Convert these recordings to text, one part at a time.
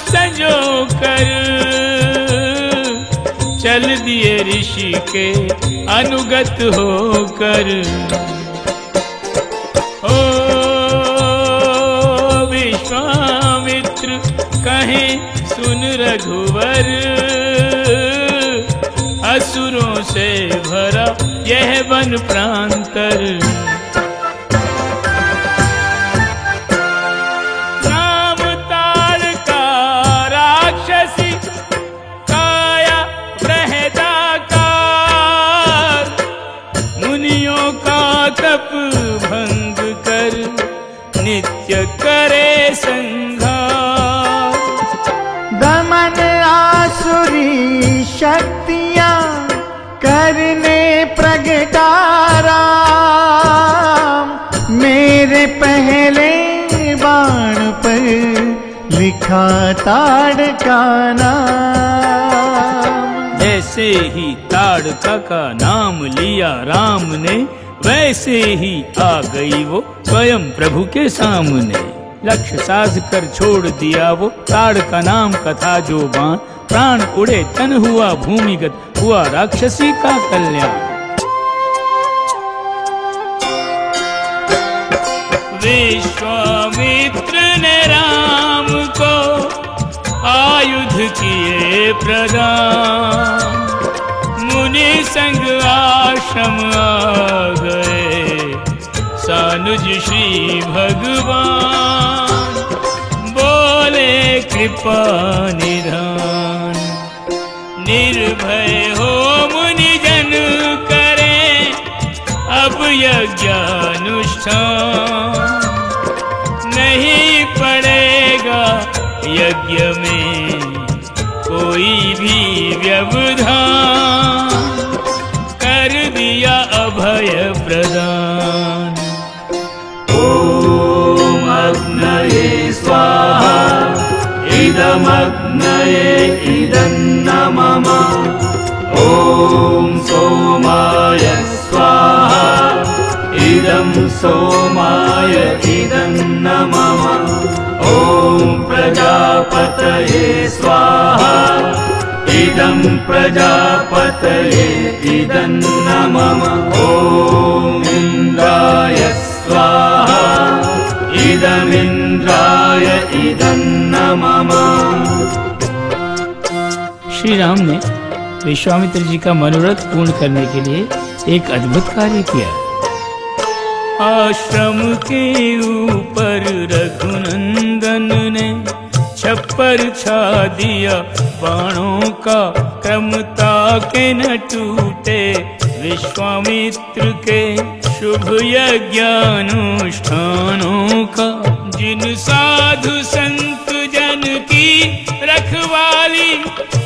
संजो कर चल दिए ऋषि के अनुगत होकर। ओ विश्वामित्र कहे सुन रघुवर, असुरों से भरा यह वन प्रांतर। नाम ताड़का राक्षसी काया बृहदाकार, मुनियों का तप भंग कर नित्य करे संहार। दमन आसुरी शक्तियां करने प्रगटारा, मेरे पहले बाण पर लिखा ताड़का नाम। जैसे ही ताड़का का नाम लिया राम ने, वैसे ही आ गई वो स्वयं प्रभु के सामने। लक्ष्य साध कर छोड़ दिया वो ताड़का नाम का था जो बाण, प्राण उड़े तन हुआ भूमिगत, हुआ राक्षसी का कल्याण। विश्वामित्र ने राम को आयुध किए प्रदान, मुनि संग आश्रम आ गए सानुज श्री भगवान। बोले कृपा निधान, निर्भय हो मुनि जन करें अब यज्ञानुष्ठान। नहीं पड़ेगा यज्ञ में कोई भी व्यवधान, कर दिया अभय प्रदान। ओम अग्नये स्वाहा इदमग्नये इदन्न मम। ओम सोमाय स्वाहा इदं सोमाय इदन्न मम। ओम प्रजापतये स्वाहा इदं प्रजापतये इदन्न मम। ओम इंद्राय स्वाहा इदमिंद्राय इदन्न मम। श्री राम ने विश्वामित्र जी का मनोरथ पूर्ण करने के लिए एक अद्भुत कार्य किया। आश्रम के ऊपर रघुनंदन ने छप्पर छा दिया बाणों का, क्रमता के न टूटे विश्वामित्र के शुभ यज्ञानुष्ठानों का। जिन साधु संत जन की रखवाली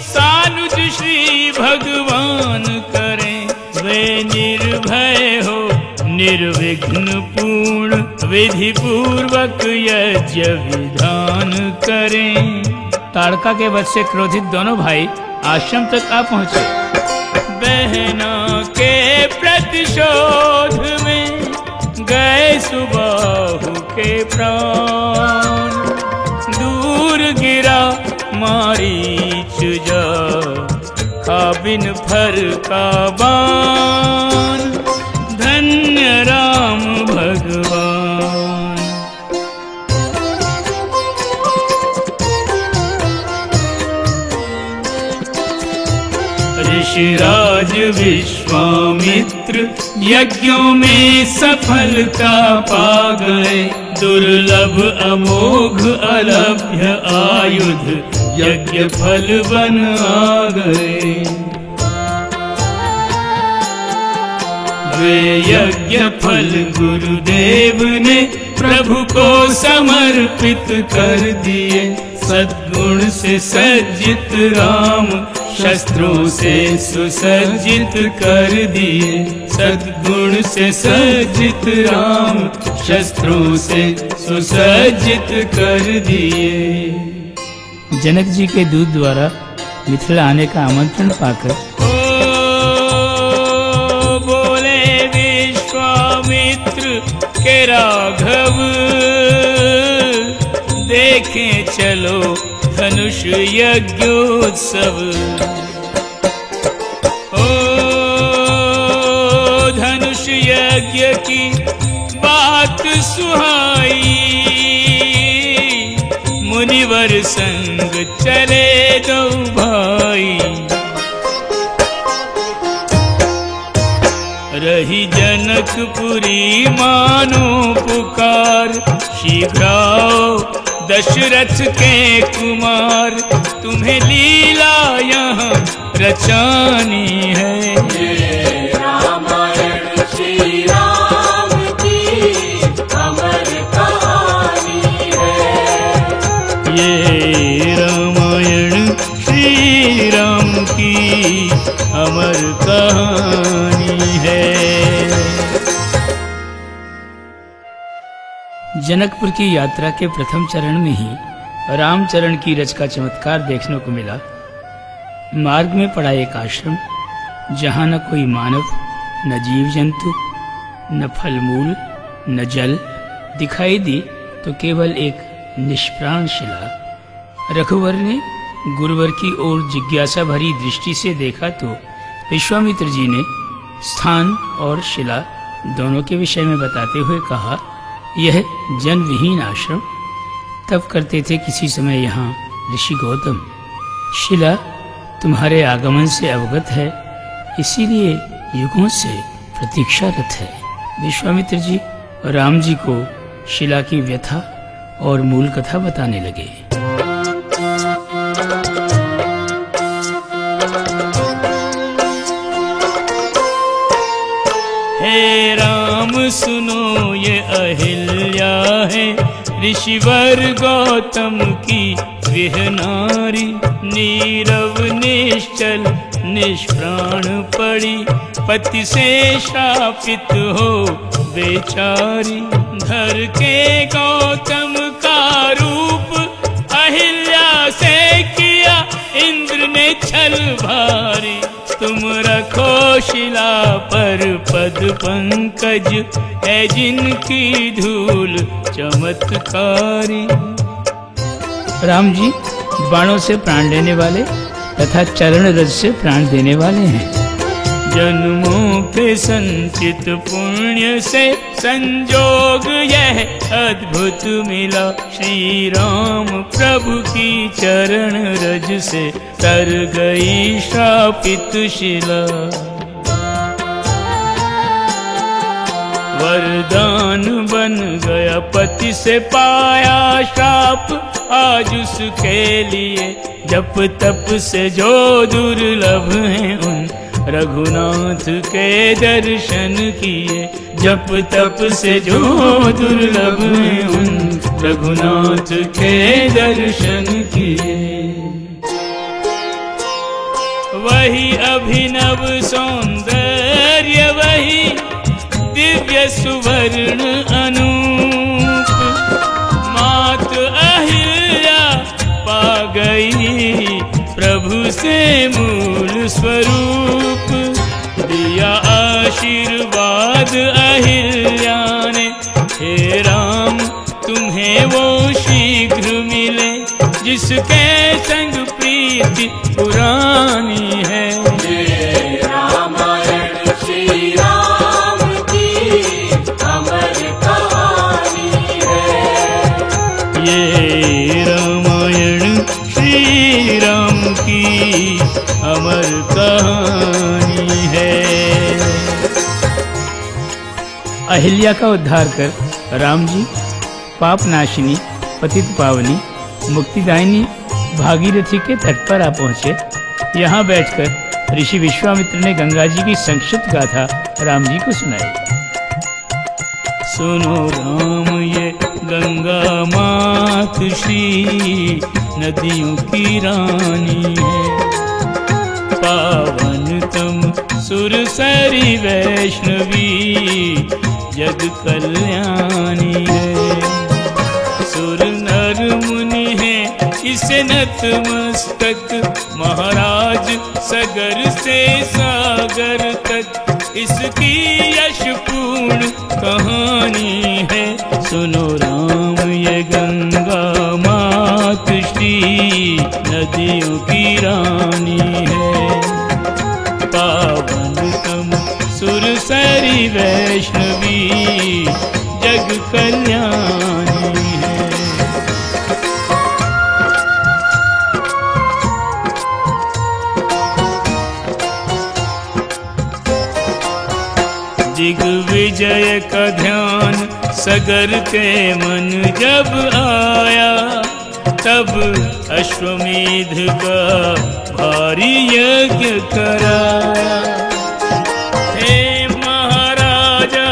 सानुज श्री भगवान करें, वे निर्भय हो निर्विघ्न पूर्ण विधि पूर्वक यज्ञ विधान करें। ताड़का के वध से क्रोधित दोनों भाई आश्रम तक आ पहुँचे। बहना के प्रतिशोध में गए सुबाहु के प्राण, दूर गिरा मारीच जा काबिन फर का बाण। धन्य राम भगवान। ऋषिराज विश्वामित्र यज्ञों में सफलता पा गए, दुर्लभ अमोघ अलभ्य आयुध यज्ञ फल बन आ गए। वे यज्ञ फल गुरुदेव ने प्रभु को समर्पित कर दिए। सद्गुण से सज्जित राम शस्त्रों से सुसज्जित कर दिए। सद्गुण से सज्जित राम शस्त्रों से सुसज्जित कर दिए। जनक जी के दूत द्वारा मिथिला आने का आमंत्रण पाकर बोले विश्वामित्र के राघव, देखें चलो धनुष धनुष यज्ञोत्सव। ओ धनुष यज्ञ की बात सुहाई, मुनिवर संग चले दो भाई। रही जनकपुरी मानो पुकार, शीघ्र आओ दशरथ के कुमार, तुम्हें लीला यहाँ रचानी है। ये रामायण श्री राम की अमर कहानी है। ये रामायण श्री राम की अमर कहानी है। जनकपुर की यात्रा के प्रथम चरण में ही रामचरण की रच का चमत्कार देखने को मिला। मार्ग में पड़ा एक आश्रम, जहाँ न कोई मानव, न जीव जंतु, न फल मूल, न जल दिखाई दी, तो केवल एक निष्प्राण शिला। रघुवर ने गुरुवर की ओर जिज्ञासा भरी दृष्टि से देखा तो विश्वामित्र जी ने स्थान और शिला दोनों के विषय में बताते हुए कहा, यह जन विहीन आश्रम तब करते थे किसी समय यहाँ ऋषि गौतम। शिला तुम्हारे आगमन से अवगत है, इसीलिए युगों से प्रतीक्षारत है। विश्वामित्र जी राम जी को शिला की व्यथा और मूल कथा बताने लगे। हे राम सुनो ये अहिल्या है, ऋषिवर गौतम की विहनारी। नीरव निश्चल निष्प्राण पड़ी, पति से श्रापित हो बेचारी। धर के गौतम का रूप अहिल्या से किया इंद्र ने छल भारी। तुम रखो शिला पर पद पंकज, है जिनकी धूल चमत्कारी। राम जी बाणों से प्राण देने वाले तथा चरण रज से प्राण देने वाले हैं। जन्मों के संचित पुण्य से संजोग यह अद्भुत मिला। श्री राम प्रभु की चरण रज से तर गई श्रापित शिला। वरदान बन गया पति से पाया श्राप, आज उसके लिए जप तप से जो दुर्लभ हैं उन रघुनाथ के दर्शन किए। जप तप से जो दुर्लभ हैं उन रघुनाथ के दर्शन किए। वही अभिनव सौंदर्य, वही दिव्य सुवर्ण अनूप। मात अहिल्या पा गई प्रभु से मूल स्वरूप। दिया आशीर्वाद अहिल्या ने, हे राम तुम्हें वो शीघ्र मिले, जिसके संग प्रीति पुरानी है। ये रामायण श्री राम की अमर कहानी है। ये रामायण श्री राम की अमर कहानी है। अहिल्या का उद्धार कर राम जी पाप नाशिनी, पतित पावनी, मुक्तिदायिनी भागीरथी के तट पर आ पहुंचे। यहाँ बैठकर ऋषि विश्वामित्र ने गंगा जी की संक्षिप्त गाथा राम जी को सुनाई। सुनो राम ये गंगा मात श्री नदियों की रानी है। पावन तुम सुरसरी वैष्णवी जग कल्याणी है। सुर नर मुनि है इसे नतमस्तक, महाराज सगर से सागर तक इसकी यशपूर्ण कहानी है। सुनो राम ये गंगा मात श्री नदियों की रानी है। पावनतम सुरसरी वैष्णवी जग कल्याणी है। दिग्विजय का ध्यान सगर के मन जब आया, तब अश्वमेध का भारी यज्ञ कराया। हे महाराजा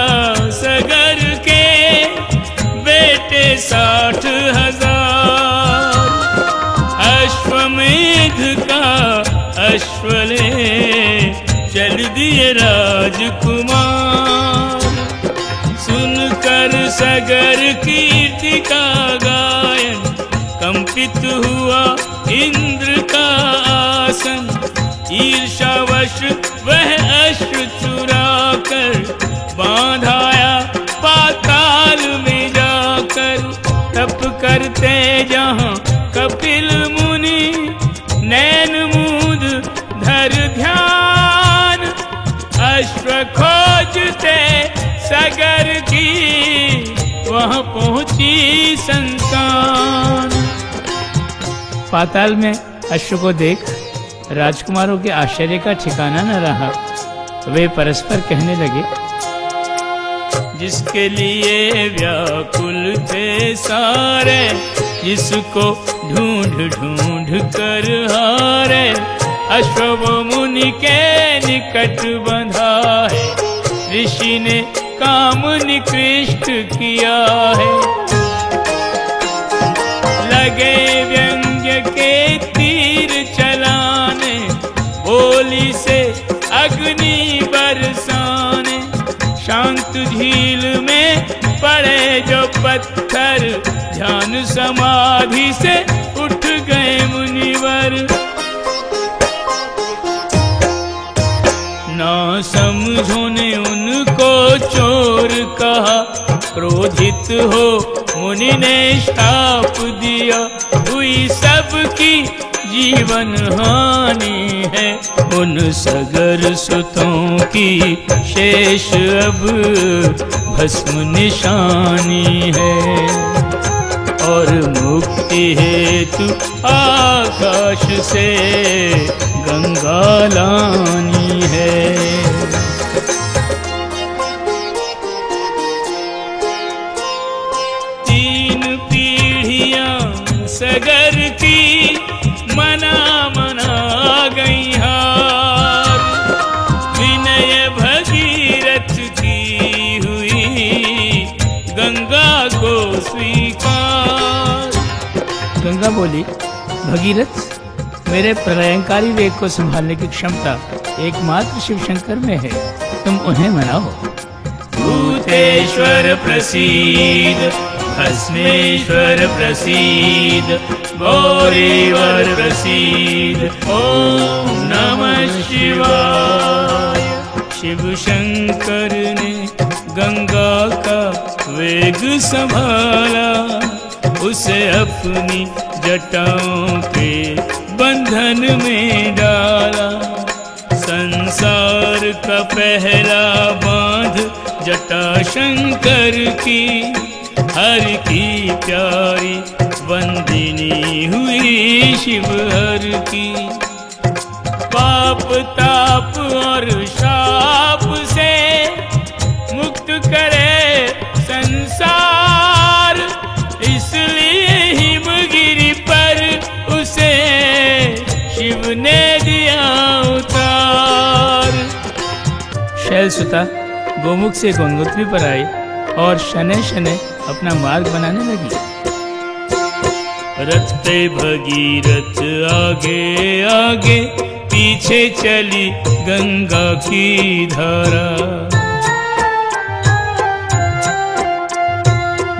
सगर के बेटे 60,000, अश्वमेध का अश्वले चल दिए राजकुमार। सुनकर सगर कीर्ति का गायन, कंपित हुआ इंद्र का आसन। ईर्षावश वह अश्व चुराकर बांधाया पाताल में जाकर। तप करते जहाँ कपिल मुनि, नैन मूंद धर ध्यान। अश्व खोजते सगर की, वहाँ पहुंची संतान। पाताल में अश्व को देख राजकुमारों के आश्चर्य का ठिकाना न रहा। वे परस्पर कहने लगे, जिसके लिए व्याकुल थे सारे, जिसको ढूंढ ढूंढ कर हारे। अश्व मुनि के निकट बंधा है, ऋषि ने काम निकृष्ट किया है। लगे व्यंग्य के तीर चलाने, बोली से अग्नि बरसाने। शांत झील में पड़े जो पत्थर, ध्यान समाधि से उठ गए मुनिवर। ना समझो ने उनको चोर कहा, क्रोधित हो मुनि ने शाप दिया। हुई सबकी जीवन हानि है, उन सगर सुतों की शेष अब भस्म निशानी है। और मुक्ति हेतु आकाश से गंगा लानी है। सगर की मना मना गई हार। विनय भगीरथ की हुई गंगा को स्वीकार। गंगा बोली, भगीरथ, मेरे प्रलयंकारी वेग को संभालने की क्षमता एकमात्र शिव शंकर में है, तुम उन्हें मनाओ। भूतेश्वर प्रसीद, भस्मेश्वर प्रसीद, गौरीवर प्रसीद, ओम नमः शिवाय। शिव शंकर ने गंगा का वेग संभाला, उसे अपनी जटाओं के बंधन में डाला। संसार का पहला बांध जटा शंकर की, हर की प्यारी वंदिनी हुई शिव हर की। पाप ताप और शाप से मुक्त करे संसार, इसलिए हिमगिरी पर उसे शिव ने दिया उतार। शैलसुता गोमुख से गंगोत्री पर आई और शनै शनै अपना मार्ग बनाने लगी। रथ पे भगीरथ आगे आगे, पीछे चली गंगा की धारा।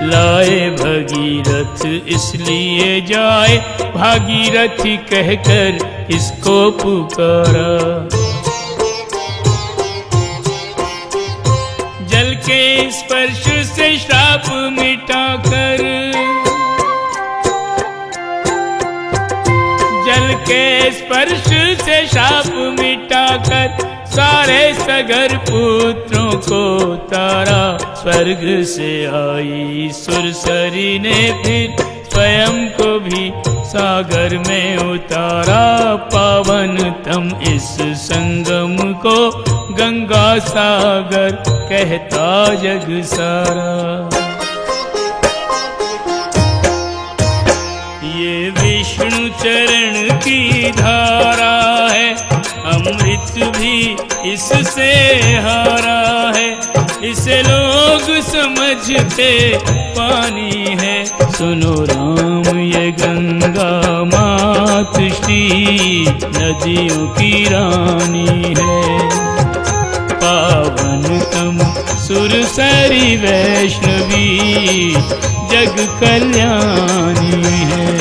लाए भगीरथ इसलिए जाए, भागीरथी कहकर इसको पुकारा। जल के स्पर्श से श्राप मिटाकर, जल के स्पर्श से शाप मिटाकर सारे सगर पुत्रों को तारा। स्वर्ग से आई सुरसरी ने फिर स्वयं को भी सागर में उतारा। पावन तम इस संगम को गंगा सागर कहता जग सारा। ये विष्णु चरण की धारा है, अमृत भी इससे हारा है। इसे लोग समझते पानी है, सुनो राम ये गंगा मात श्री नदियों की रानी है। पावन तम सुरसरी वैष्णवी जग कल्याणी है।